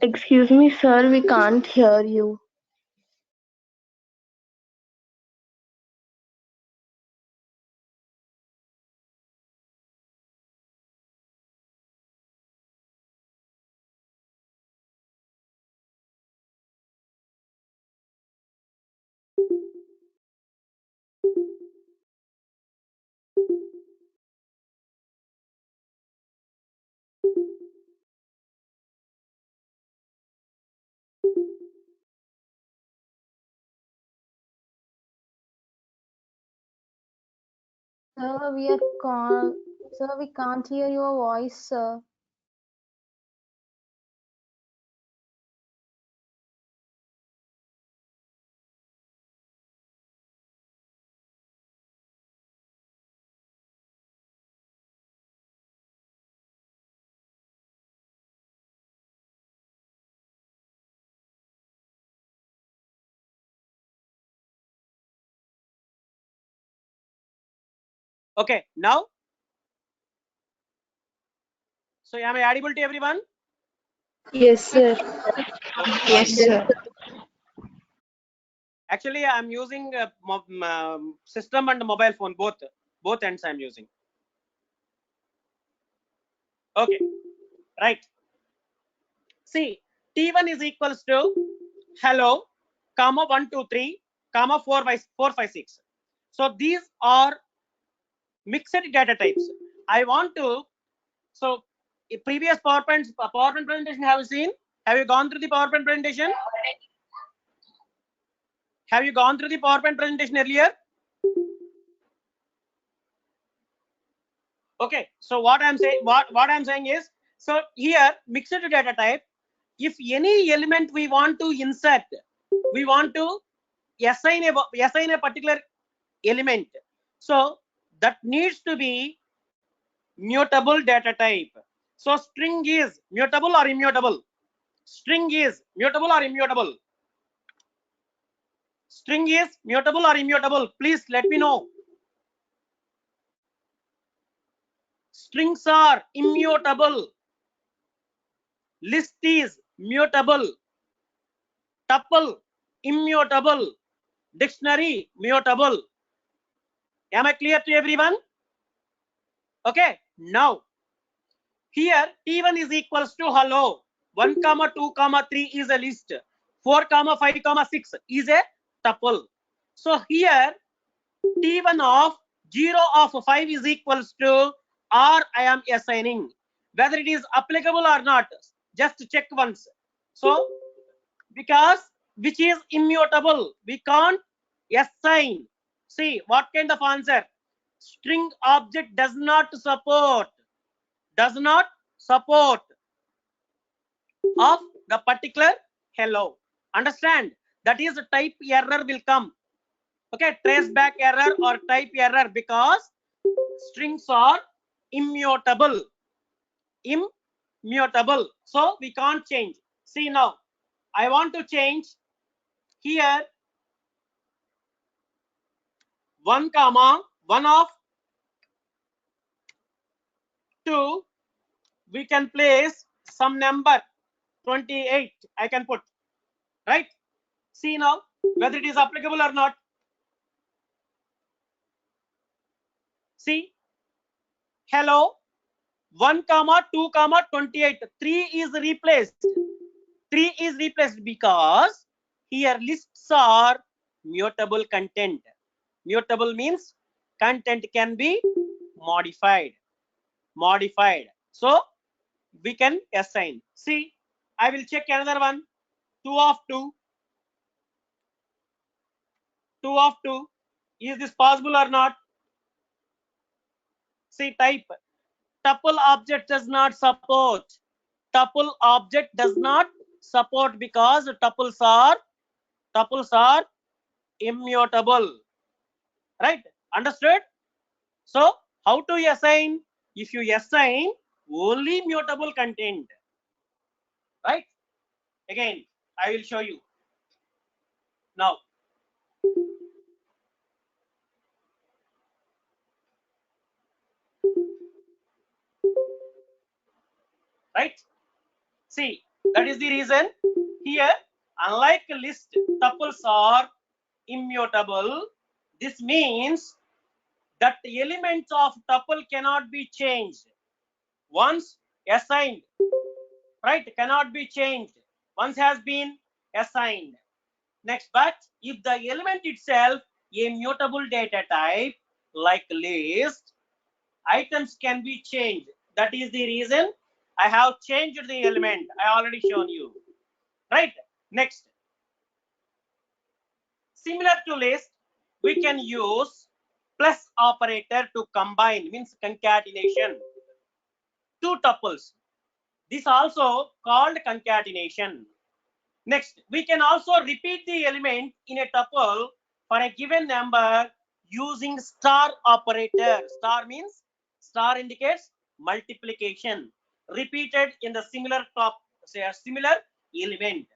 Excuse me, sir, we can't hear you. Sir, sir, we can't hear your voice, sir. Okay, now, so am I audible to everyone? Yes, sir. Yes, sir. Actually, I'm using system and mobile phone, both ends I'm using. Okay, right. See, T1 is equals to hello, comma 1, 2, 3, comma 4, 5, 6. So these are mixed data types. I want to, so previous PowerPoint presentation have you seen? Have you gone through the PowerPoint presentation? Have you gone through the PowerPoint presentation earlier? Okay, so what I'm saying is, so here mixed data type, if any element we want to insert, we want to assign a particular element, so that needs to be mutable data type. So string is mutable or immutable? String is mutable or immutable? String is mutable or immutable? Please let me know. Strings are immutable. List is mutable. Tuple immutable. Dictionary mutable. Am I clear to everyone? Okay, now here T1 is equals to hello. 1, 2, 3 is a list. 4, 5, 6 is a tuple. So here T1 of 0 of 5 is equals to or I am assigning. Whether it is applicable or not, just check once. So because which is immutable, we can't assign. See what kind of answer? String object does not support of the particular hello. Understand? That is type error will come. Okay, trace back error or type error, because strings are immutable. So we can't change. See now, I want to change here 1, 1 of 2. We can place some number 28. I can put, right? See now whether it is applicable or not. See, hello 1, 2, 28. 3 is replaced. 3 is replaced because here lists are mutable content. Mutable means content can be modified. So we can assign. See, I will check another one. 2 of 2. 2 of 2. Is this possible or not? See, type tuple object does not support. Tuple object does not support because tuples are immutable. Right? Understood? So how to assign? If you assign only mutable content, right? Again, I will show you now. Right? See, That is the reason here, unlike list, tuples are immutable. This means that the elements of tuple cannot be changed once assigned, right? Cannot be changed once has been assigned. Next, but if the element itself a mutable data type like list, items can be changed. That is the reason I have changed the element. I already shown you, right? Next, similar to list, we can use plus operator to combine, means concatenation, two tuples. This also called concatenation. Next, we can also repeat the element in a tuple for a given number using star operator. Star means, star indicates multiplication repeated in the similar similar element.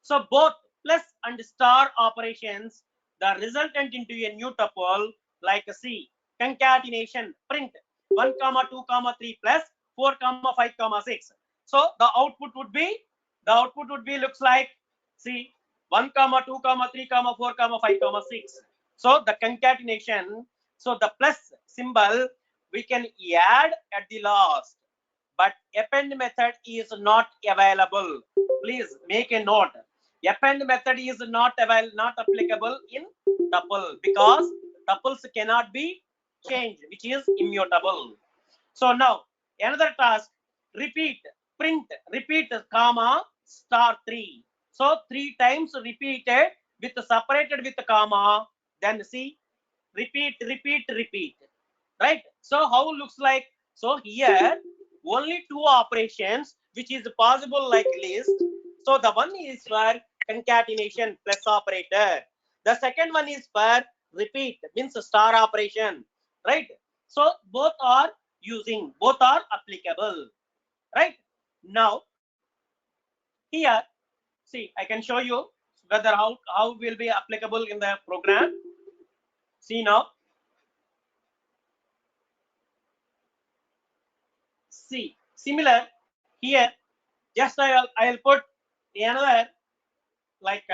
So both plus and star operations, the resultant into a new tuple like C, concatenation, print 1, 2, 3 plus 4, 5, 6. So the output would be, looks like, see, 1, 2, 3, 4, 5, 6. So the concatenation, so the plus symbol we can add at the last, but append method is not available. Please make a note. Append method is not applicable in tuple because tuples cannot be changed, which is immutable. So now another task, repeat, print, repeat, comma, star 3. So 3 times repeated with separated with comma, then see, repeat, right? So how looks like? So here only 2 operations which is possible like list. So the one is for concatenation plus operator. The second one is for repeat, means star operation, right? So both are applicable, right? Now here, see, I can show you whether how will be applicable in the program. See now, see, similar here, just I'll put another like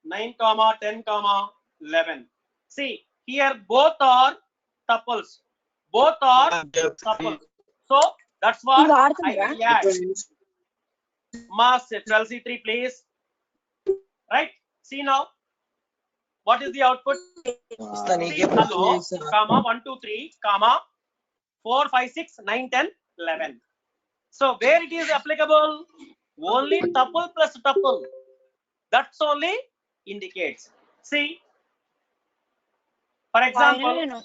9, 10, 11. See here, both are tuples, so that's what I will add. Mass C3, please, right? See now, what is the output? See, hello, comma 1, 2, 3, comma 4, 5, 6, 9, 10, 11. So where it is applicable? Only tuple plus tuple. That's only indicates. See, for example,